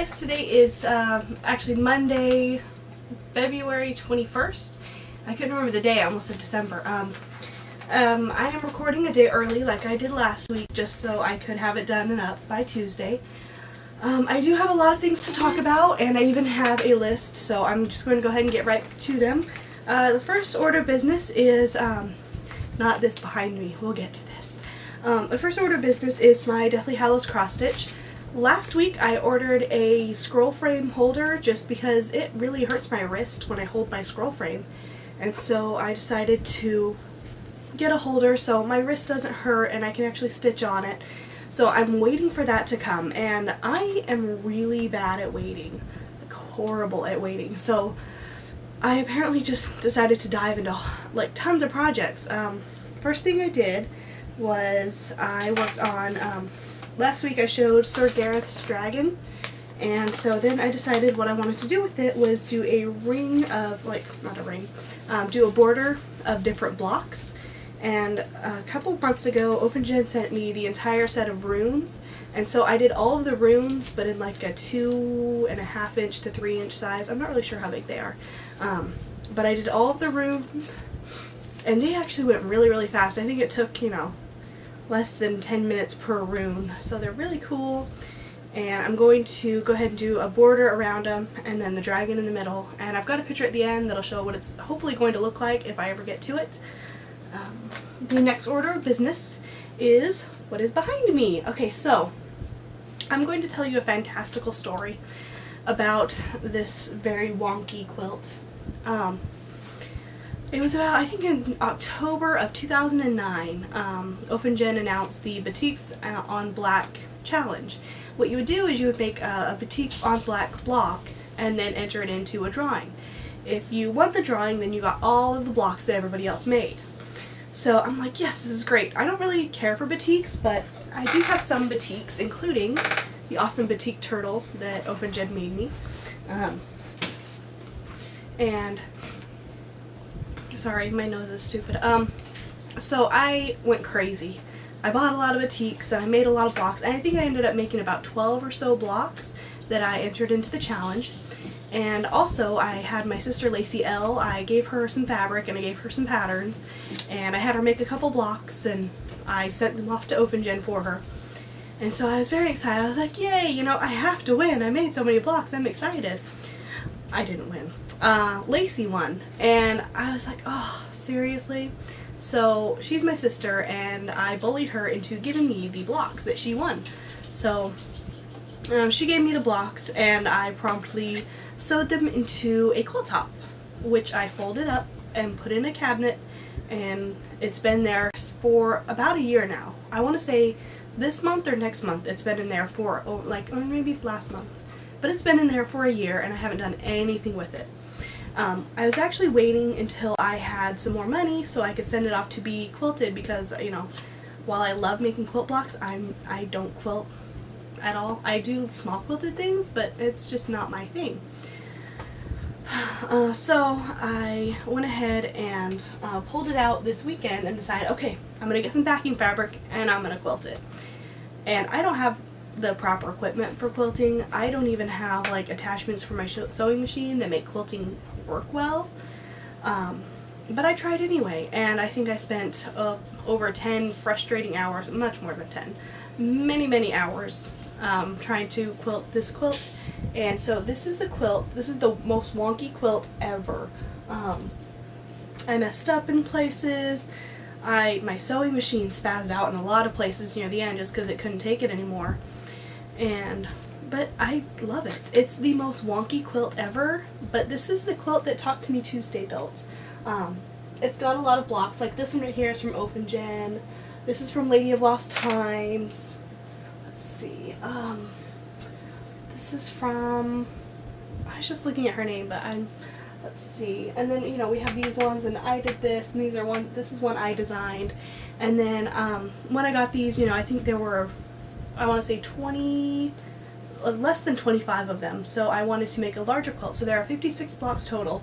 guys, today is actually Monday, February 21st. I couldn't remember the day, I almost said December. I am recording a day early like I did last week just so I could have it done and up by Tuesday. I do have a lot of things to talk about, and I even have a list, so I'm just going to go ahead and get right to them. The first order of business is, not this behind me, we'll get to this. The first order of business is my Deathly Hallows cross stitch. Last week I ordered a scroll frame holder just because it really hurts my wrist when I hold my scroll frame, and so I decided to get a holder so my wrist doesn't hurt and I can actually stitch on it. So I'm waiting for that to come, and I am really bad at waiting, like horrible at waiting. So I apparently just decided to dive into like tons of projects. First thing I did was I worked on, last week I showed Sir Gareth's dragon, and so then I decided what I wanted to do with it was do a ring of, like, not a ring, do a border of different blocks. And a couple months ago, OpenGen sent me the entire set of runes, and so I did all of the runes, but in like a 2.5 inch to 3 inch size. I'm not really sure how big they are, but I did all of the runes, and they actually went really, really fast. I think it took, you know, less than 10 minutes per rune, so they're really cool. And I'm going to go ahead and do a border around them, and then the dragon in the middle, and I've got a picture at the end that'll show what it's hopefully going to look like if I ever get to it. The next order of business is what is behind me. Okay, so I'm going to tell you a fantastical story about this very wonky quilt. It was about, I think in October of 2009, OpenGen announced the Batiks on Black challenge. What you would do is you would make a batik on black block and then enter it into a drawing. If you won the drawing, then you got all of the blocks that everybody else made. So I'm like, yes, this is great. I don't really care for batiks, but I do have some batiks, including the awesome batik turtle that OpenGen made me. And sorry, my nose is stupid. So I went crazy. I bought a lot of batiks and I made a lot of blocks, and I think I ended up making about 12 or so blocks that I entered into the challenge. And also I had my sister Lacey L. I gave her some fabric and I gave her some patterns, and I had her make a couple blocks and I sent them off to OpenGen for her. And so I was very excited. I was like, yay, you know, I have to win. I made so many blocks, I'm excited. I didn't win. Lacey won, and I was like, oh, seriously? So she's my sister, and I bullied her into giving me the blocks that she won. So she gave me the blocks, and I promptly sewed them into a quilt top, which I folded up and put in a cabinet, and it's been there for about a year now. I want to say this month or next month it's been in there for, or maybe last month. But it's been in there for a year and I haven't done anything with it. I was actually waiting until I had some more money so I could send it off to be quilted because, you know, while I love making quilt blocks, I don't quilt at all. I do small quilted things, but it's just not my thing. So I went ahead and pulled it out this weekend and decided, okay, I'm going to get some backing fabric and I'm going to quilt it. And I don't have the proper equipment for quilting. I don't even have like attachments for my sewing machine that make quilting work well. But I tried anyway, and I think I spent over 10 frustrating hours, much more than 10, many hours trying to quilt this quilt. And so this is the quilt. This is the most wonky quilt ever. I messed up in places. My sewing machine spazzed out in a lot of places near the end just because it couldn't take it anymore. But I love it. It's the most wonky quilt ever, but this is the quilt that Talk to Me Tuesday built. It's got a lot of blocks, like this one right here is from OpenGen. This is from Lady of Lost Times. Let's see, this is from, I was just looking at her name, but let's see, and then, you know, we have these ones, and I did this, and this is one I designed. And then when I got these, you know, I think there were, I want to say less than 25 of them, so I wanted to make a larger quilt. So there are 56 blocks total,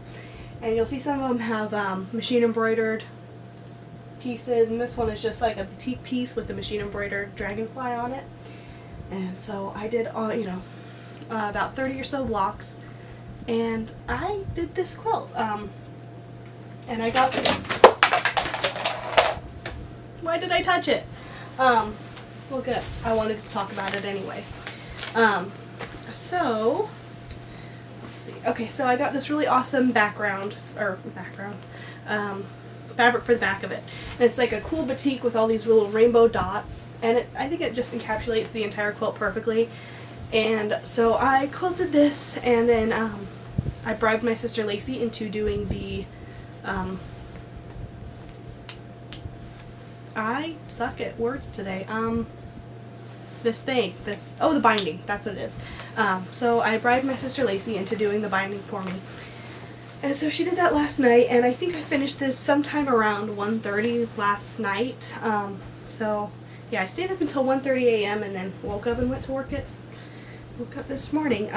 and you'll see some of them have machine embroidered pieces, and this one is just like a batik piece with a machine embroidered dragonfly on it. And so I did all, you know, about 30 or so blocks, and I did this quilt. And I got some. Why did I touch it? Well, good. I wanted to talk about it anyway. So let's see. Okay, so I got this really awesome fabric for the back of it. And it's like a cool batik with all these little rainbow dots, and I think it just encapsulates the entire quilt perfectly. And so I quilted this, and then I bribed my sister Lacey into doing the I suck at words today. This thing the binding, that's what it is. So I bribed my sister Lacey into doing the binding for me. And so she did that last night, and I think I finished this sometime around 1:30 last night. So yeah, I stayed up until 1:30 a.m. and then woke up and went to woke up this morning.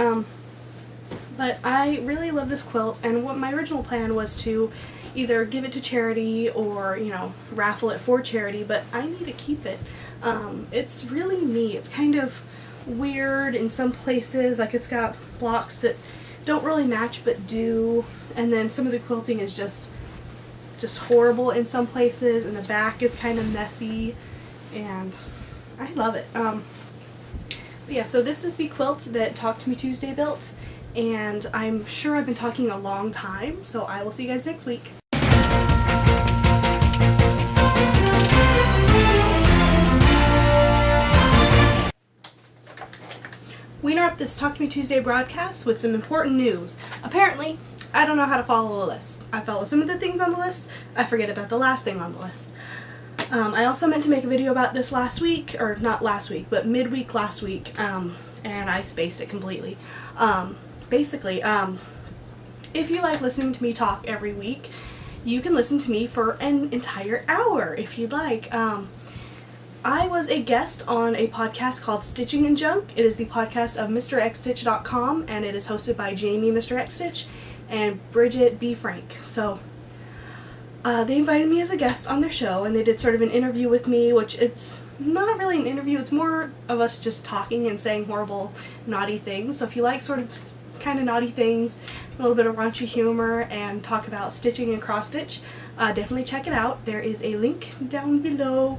But I really love this quilt, and what my original plan was to either give it to charity or, you know, raffle it for charity, but I need to keep it. It's really neat. It's kind of weird in some places, like it's got blocks that don't really match but do, and then some of the quilting is just horrible in some places, and the back is kind of messy, and I love it. But yeah, so this is the quilt that Talk to Me Tuesday built, and I'm sure I've been talking a long time, so I will see you guys next week. We interrupt this Talk to Me Tuesday broadcast with some important news. Apparently, I don't know how to follow a list. I follow some of the things on the list, I forget about the last thing on the list. I also meant to make a video about this last week, or not last week, but midweek last week, and I spaced it completely. Basically, if you like listening to me talk every week, you can listen to me for an entire hour if you'd like. I was a guest on a podcast called Stitching and Junk. It is the podcast of MrXstitch.com, and it is hosted by Jamie Mr. X Stitch and Bridget B. Frank. So they invited me as a guest on their show, and they did sort of an interview with me, which it's not really an interview, it's more of us just talking and saying horrible, naughty things. So if you like sort of kind of naughty things, a little bit of raunchy humor, and talk about stitching and cross stitch, definitely check it out. There is a link down below,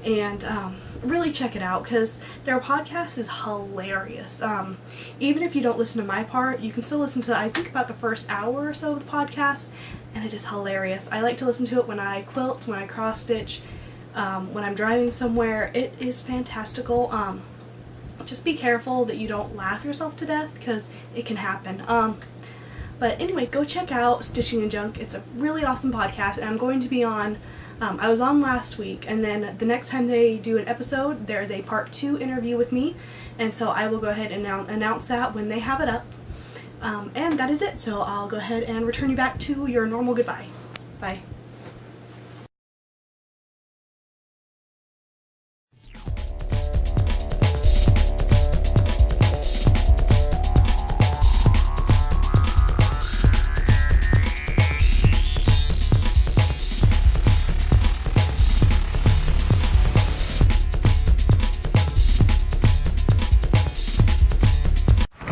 and really check it out because their podcast is hilarious. Even if you don't listen to my part, you can still listen to, I think, about the first hour or so of the podcast, and it is hilarious. I like to listen to it when I quilt, when I cross stitch, when I'm driving somewhere. It is fantastical. Just be careful that you don't laugh yourself to death because it can happen. But anyway, go check out Stitching and Junk. It's a really awesome podcast, and I'm going to be on, I was on last week, and then the next time they do an episode, there is a part 2 interview with me, and so I will go ahead and announce that when they have it up. And that is it, so I'll go ahead and return you back to your normal goodbye. Bye.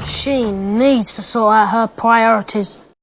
She needs to sort out her priorities.